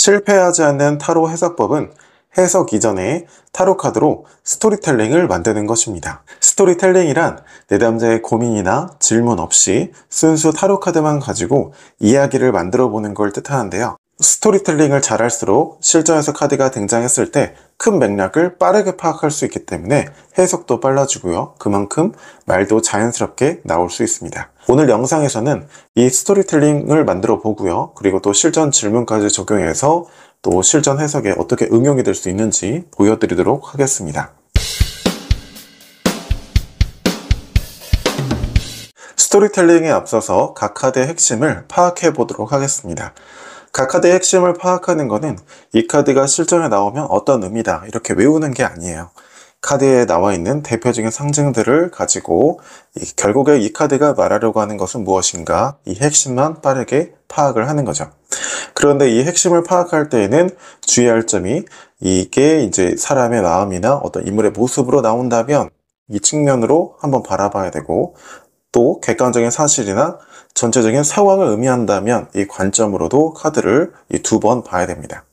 실패하지 않는 타로 해석법은 해석 이전에 타로 카드로 스토리텔링을 만드는 것입니다. 스토리텔링이란 내담자의 고민이나 질문 없이 순수 타로 카드만 가지고 이야기를 만들어 보는 걸 뜻하는데요. 스토리텔링을 잘할수록 실전에서 카드가 등장했을 때 큰 맥락을 빠르게 파악할 수 있기 때문에 해석도 빨라지고요. 그만큼 말도 자연스럽게 나올 수 있습니다. 오늘 영상에서는 이 스토리텔링을 만들어 보고요. 그리고 또 실전 질문까지 적용해서 또 실전 해석에 어떻게 응용이 될 수 있는지 보여드리도록 하겠습니다. 스토리텔링에 앞서서 각 카드의 핵심을 파악해 보도록 하겠습니다. 각 카드의 핵심을 파악하는 것은 이 카드가 실전에 나오면 어떤 의미다 이렇게 외우는 게 아니에요. 카드에 나와 있는 대표적인 상징들을 가지고 결국에 이 카드가 말하려고 하는 것은 무엇인가 이 핵심만 빠르게 파악을 하는 거죠. 그런데 이 핵심을 파악할 때에는 주의할 점이 이게 이제 사람의 마음이나 어떤 인물의 모습으로 나온다면 이 측면으로 한번 바라봐야 되고, 또 객관적인 사실이나 전체적인 상황을 의미한다면 이 관점으로도 카드를 두 번 봐야 됩니다.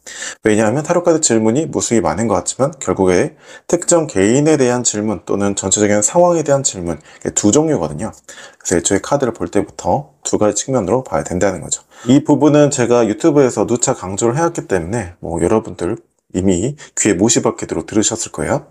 왜냐하면 타로카드 질문이 무수히 많은 것 같지만 결국에 특정 개인에 대한 질문 또는 전체적인 상황에 대한 질문, 두 종류거든요. 그래서 애초에 카드를 볼 때부터 두 가지 측면으로 봐야 된다는 거죠. 이 부분은 제가 유튜브에서 누차 강조를 해왔기 때문에 여러분들 이미 귀에 못이 박히도록 들으셨을 거예요.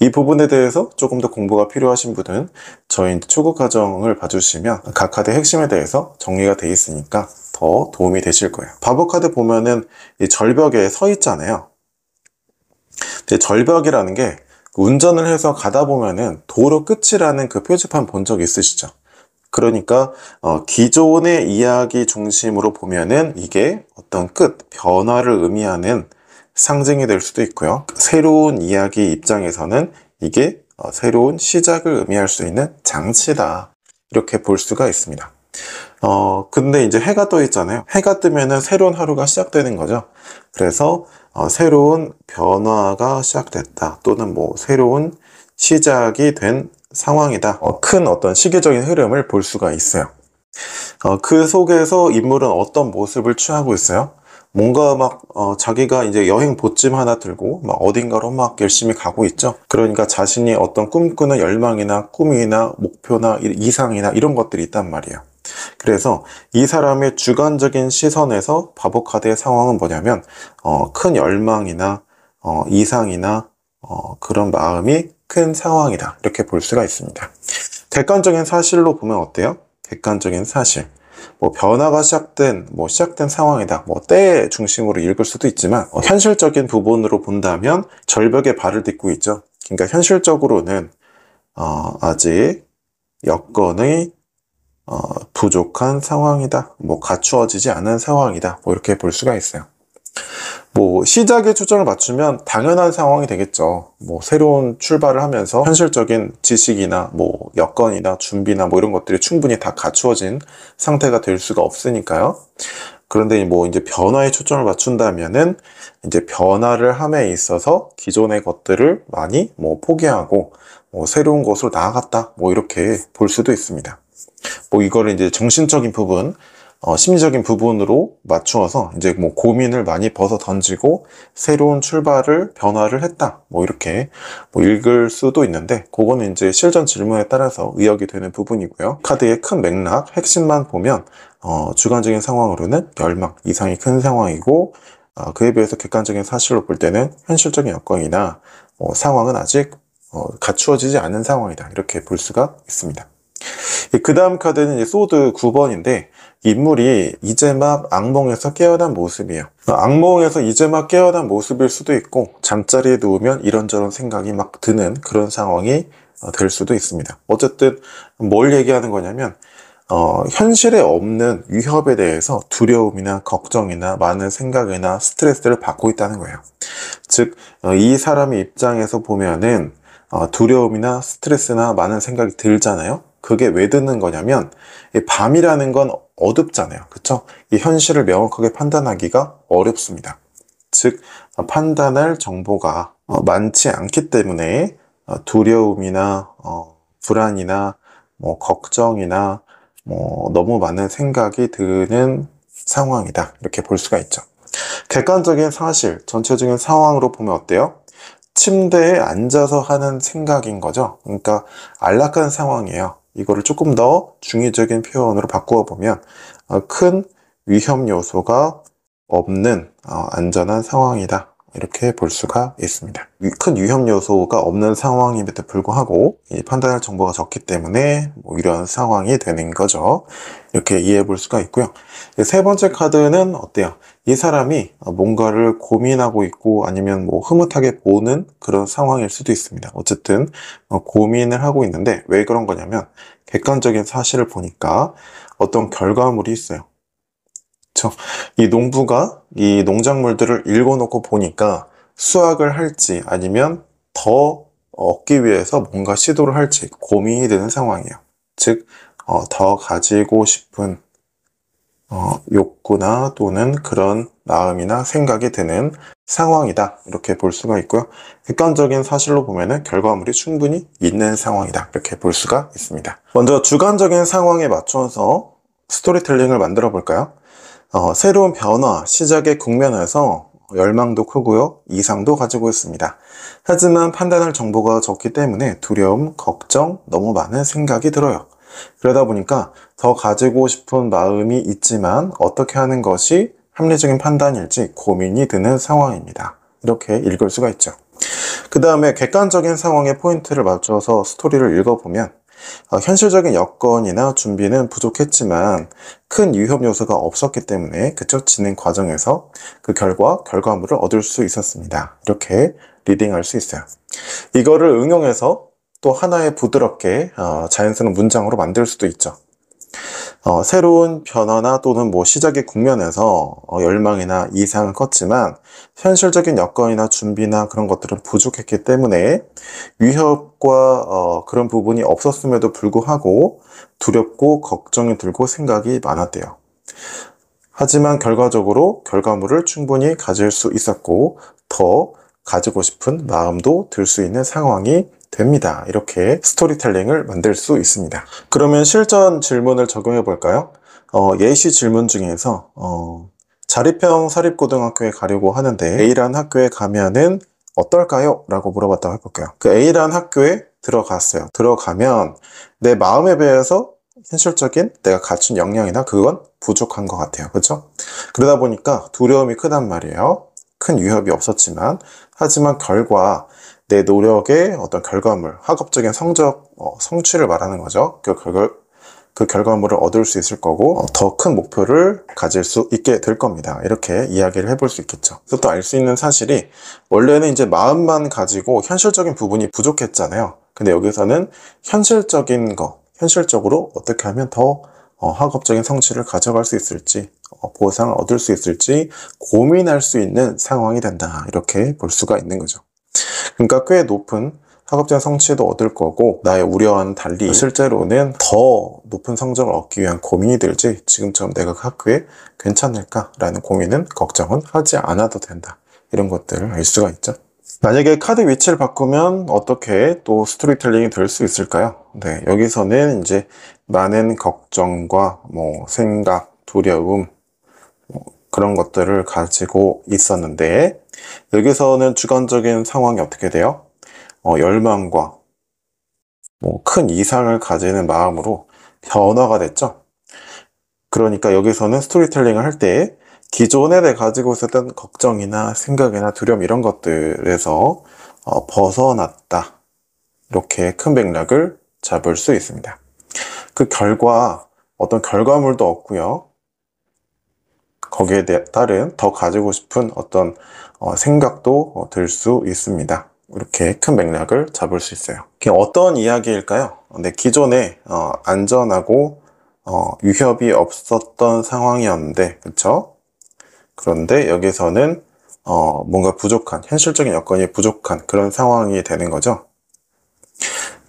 이 부분에 대해서 조금 더 공부가 필요하신 분은 저희 초급 과정을 봐주시면 각 카드의 핵심에 대해서 정리가 되어 있으니까 더 도움이 되실 거예요. 바보 카드 보면은 이 절벽에 서 있잖아요. 절벽이라는 게 운전을 해서 가다 보면은 도로 끝이라는 그 표지판 본 적 있으시죠? 그러니까 기존의 이야기 중심으로 보면은 이게 어떤 끝, 변화를 의미하는 상징이 될 수도 있고요. 새로운 이야기 입장에서는 이게 새로운 시작을 의미할 수 있는 장치다 이렇게 볼 수가 있습니다. 근데 이제 해가 떠 있잖아요. 해가 뜨면은 새로운 하루가 시작되는 거죠. 그래서 새로운 변화가 시작됐다 또는 새로운 시작이 된 상황이다. 큰 어떤 시기적인 흐름을 볼 수가 있어요. 그 속에서 인물은 어떤 모습을 취하고 있어요? 뭔가 자기가 이제 여행 보찜 하나 들고 어딘가로 열심히 가고 있죠. 그러니까 자신이 어떤 꿈꾸는 열망이나 꿈이나 목표나 이상이나 이런 것들이 있단 말이에요. 그래서 이 사람의 주관적인 시선에서 바보 카드의 상황은 뭐냐면 큰 열망이나 이상이나 그런 마음이 큰 상황이다 이렇게 볼 수가 있습니다. 객관적인 사실로 보면 어때요? 객관적인 사실, 변화가 시작된 상황이다. 때 중심으로 읽을 수도 있지만, 현실적인 부분으로 본다면 절벽에 발을 딛고 있죠. 그러니까 현실적으로는, 아직 여건의, 부족한 상황이다. 갖추어지지 않은 상황이다. 이렇게 볼 수가 있어요. 시작에 초점을 맞추면 당연한 상황이 되겠죠. 새로운 출발을 하면서 현실적인 지식이나 여건이나 준비나 이런 것들이 충분히 다 갖추어진 상태가 될 수가 없으니까요. 그런데 이제 변화에 초점을 맞춘다면은 이제 변화를 함에 있어서 기존의 것들을 많이 포기하고 새로운 곳으로 나아갔다. 이렇게 볼 수도 있습니다. 이거를 이제 정신적인 부분, 심리적인 부분으로 맞추어서 이제 고민을 많이 벗어 던지고 새로운 출발을 변화를 했다 이렇게 읽을 수도 있는데, 그거는 이제 실전 질문에 따라서 의역이 되는 부분이고요. 카드의 큰 맥락 핵심만 보면 주관적인 상황으로는 열망 이상이 큰 상황이고, 그에 비해서 객관적인 사실로 볼 때는 현실적인 여건이나 상황은 아직 갖추어지지 않은 상황이다 이렇게 볼 수가 있습니다. 그 다음 카드는 이제 소드 9번인데 인물이 이제 막 악몽에서 깨어난 모습이에요. 악몽에서 이제 막 깨어난 모습일 수도 있고, 잠자리에 누우면 이런저런 생각이 막 드는 그런 상황이 될 수도 있습니다. 어쨌든 뭘 얘기하는 거냐면 현실에 없는 위협에 대해서 두려움이나 걱정이나 많은 생각이나 스트레스를 받고 있다는 거예요. 즉 이 사람의 입장에서 보면은 두려움이나 스트레스나 많은 생각이 들잖아요. 그게 왜 드는 거냐면 밤이라는 건 어둡잖아요. 그쵸? 이 현실을 명확하게 판단하기가 어렵습니다. 즉 판단할 정보가 많지 않기 때문에 두려움이나 불안이나 걱정이나 너무 많은 생각이 드는 상황이다 이렇게 볼 수가 있죠. 객관적인 사실, 전체적인 상황으로 보면 어때요? 침대에 앉아서 하는 생각인 거죠. 그러니까 안락한 상황이에요. 이거를 조금 더 중의적인 표현으로 바꾸어 보면 큰 위험 요소가 없는 안전한 상황이다. 이렇게 볼 수가 있습니다. 큰 위험 요소가 없는 상황임에도 불구하고 이 판단할 정보가 적기 때문에 이런 상황이 되는 거죠. 이렇게 이해해 볼 수가 있고요. 세 번째 카드는 어때요? 이 사람이 뭔가를 고민하고 있고 아니면 흐뭇하게 보는 그런 상황일 수도 있습니다. 어쨌든 고민을 하고 있는데 왜 그런 거냐면 객관적인 사실을 보니까 어떤 결과물이 있어요. 그렇죠? 이 농부가 이 농작물들을 읽어놓고 보니까 수확을 할지 아니면 더 얻기 위해서 뭔가 시도를 할지 고민이 되는 상황이에요. 즉, 더 가지고 싶은 욕구나 또는 그런 마음이나 생각이 드는 상황이다. 이렇게 볼 수가 있고요. 객관적인 사실로 보면은 결과물이 충분히 있는 상황이다. 이렇게 볼 수가 있습니다. 먼저 주관적인 상황에 맞춰서 스토리텔링을 만들어 볼까요? 새로운 변화, 시작의 국면에서 열망도 크고요. 이상도 가지고 있습니다. 하지만 판단할 정보가 적기 때문에 두려움, 걱정, 너무 많은 생각이 들어요. 그러다 보니까 더 가지고 싶은 마음이 있지만 어떻게 하는 것이 합리적인 판단일지 고민이 드는 상황입니다. 이렇게 읽을 수가 있죠. 그 다음에 객관적인 상황에 포인트를 맞춰서 스토리를 읽어보면 현실적인 여건이나 준비는 부족했지만 큰 위험 요소가 없었기 때문에 그쪽 진행 과정에서 그 결과물을 얻을 수 있었습니다. 이렇게 리딩할 수 있어요. 이거를 응용해서 또 하나의 부드럽게 자연스러운 문장으로 만들 수도 있죠. 새로운 변화나 또는 시작의 국면에서 열망이나 이상은 컸지만 현실적인 여건이나 준비나 그런 것들은 부족했기 때문에 위협과 그런 부분이 없었음에도 불구하고 두렵고 걱정이 들고 생각이 많았대요. 하지만 결과적으로 결과물을 충분히 가질 수 있었고 더 가지고 싶은 마음도 들 수 있는 상황이 됩니다. 이렇게 스토리텔링을 만들 수 있습니다. 그러면 실전 질문을 적용해 볼까요? 예시 질문 중에서 자립형 사립고등학교에 가려고 하는데 A라는 학교에 가면은 어떨까요? 라고 물어봤다고 해볼게요. 그 A라는 학교에 들어갔어요. 들어가면 내 마음에 비해서 현실적인 내가 갖춘 역량이나 그건 부족한 것 같아요. 그렇죠? 그러다 보니까 두려움이 크단 말이에요. 큰 위협이 없었지만 하지만 내 노력의 어떤 결과물, 학업적인 성적, 성취를 말하는 거죠. 그 결과물을 얻을 수 있을 거고 더 큰 목표를 가질 수 있게 될 겁니다. 이렇게 이야기를 해볼 수 있겠죠. 그래서 또 알 수 있는 사실이 원래는 이제 마음만 가지고 현실적인 부분이 부족했잖아요. 근데 여기서는 현실적으로 어떻게 하면 더 학업적인 성취를 가져갈 수 있을지, 보상을 얻을 수 있을지 고민할 수 있는 상황이 된다. 이렇게 볼 수가 있는 거죠. 그러니까 꽤 높은 학업적인 성취도 얻을 거고 나의 우려와는 달리 실제로는 더 높은 성적을 얻기 위한 고민이 들지 지금처럼 내가 그 학교에 괜찮을까라는 고민은 걱정은 하지 않아도 된다. 이런 것들을 알 수가 있죠. 만약에 카드 위치를 바꾸면 어떻게 또 스토리텔링이 될 수 있을까요? 네, 여기서는 이제 많은 걱정과 생각, 두려움 그런 것들을 가지고 있었는데 여기서는 주관적인 상황이 어떻게 돼요? 열망과 큰 이상을 가지는 마음으로 변화가 됐죠. 그러니까 여기서는 스토리텔링을 할 때 기존에 내가 가지고 있었던 걱정이나 생각이나 두려움 이런 것들에서 벗어났다. 이렇게 큰 맥락을 잡을 수 있습니다. 그 결과 어떤 결과물도 없고요. 거기에 따른 더 가지고 싶은 어떤 생각도 들 수 있습니다. 이렇게 큰 맥락을 잡을 수 있어요. 어떤 이야기일까요? 네, 기존에 안전하고 위협이 없었던 상황이었는데, 그렇죠? 그런데 여기서는 뭔가 부족한, 현실적인 여건이 부족한 그런 상황이 되는 거죠.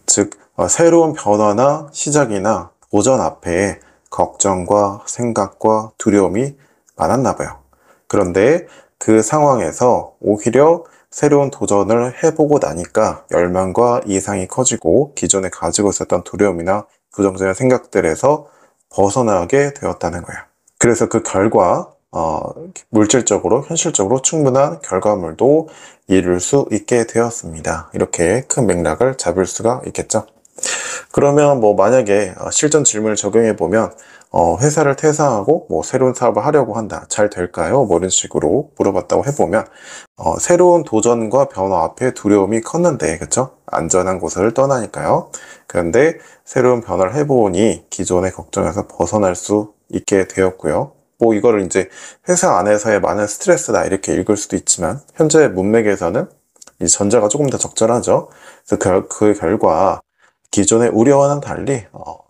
즉, 새로운 변화나 시작이나 도전 앞에 걱정과 생각과 두려움이 많았나 봐요. 그런데 그 상황에서 오히려 새로운 도전을 해보고 나니까 열망과 이상이 커지고 기존에 가지고 있었던 두려움이나 부정적인 생각들에서 벗어나게 되었다는 거예요. 그래서 그 결과 물질적으로, 현실적으로 충분한 결과물도 이룰 수 있게 되었습니다. 이렇게 큰 맥락을 잡을 수가 있겠죠. 그러면 뭐 만약에 실전 질문을 적용해 보면 회사를 퇴사하고 뭐 새로운 사업을 하려고 한다. 잘 될까요? 뭐 이런 식으로 물어봤다고 해보면 새로운 도전과 변화 앞에 두려움이 컸는데, 그쵸? 안전한 곳을 떠나니까요. 그런데 새로운 변화를 해보니 기존의 걱정에서 벗어날 수 있게 되었고요. 뭐 이거를 이제 회사 안에서의 많은 스트레스다 이렇게 읽을 수도 있지만, 현재 문맥에서는 이 전자가 조금 더 적절하죠. 그래서 그 결과 기존의 우려와는 달리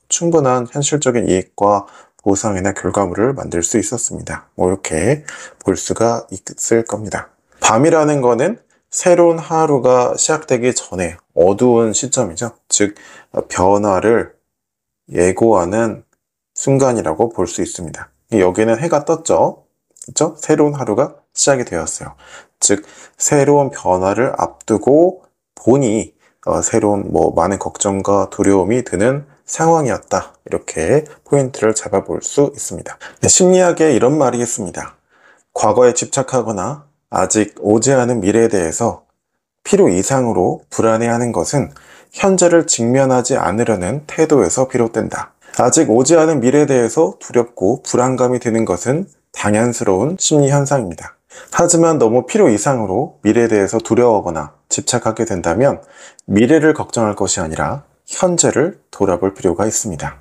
충분한 현실적인 이익과 보상이나 결과물을 만들 수 있었습니다. 뭐 이렇게 볼 수가 있을 겁니다. 밤이라는 거는 새로운 하루가 시작되기 전에 어두운 시점이죠. 즉 변화를 예고하는 순간이라고 볼 수 있습니다. 여기는 해가 떴죠. 그렇죠? 새로운 하루가 시작이 되었어요. 즉 새로운 변화를 앞두고 보니 새로운 많은 걱정과 두려움이 드는 상황이었다. 이렇게 포인트를 잡아볼 수 있습니다. 심리학에 이런 말이 있습니다. 과거에 집착하거나 아직 오지 않은 미래에 대해서 필요 이상으로 불안해하는 것은 현재를 직면하지 않으려는 태도에서 비롯된다. 아직 오지 않은 미래에 대해서 두렵고 불안감이 드는 것은 당연스러운 심리 현상입니다. 하지만 너무 필요 이상으로 미래에 대해서 두려워하거나 집착하게 된다면 미래를 걱정할 것이 아니라 현재를 돌아볼 필요가 있습니다.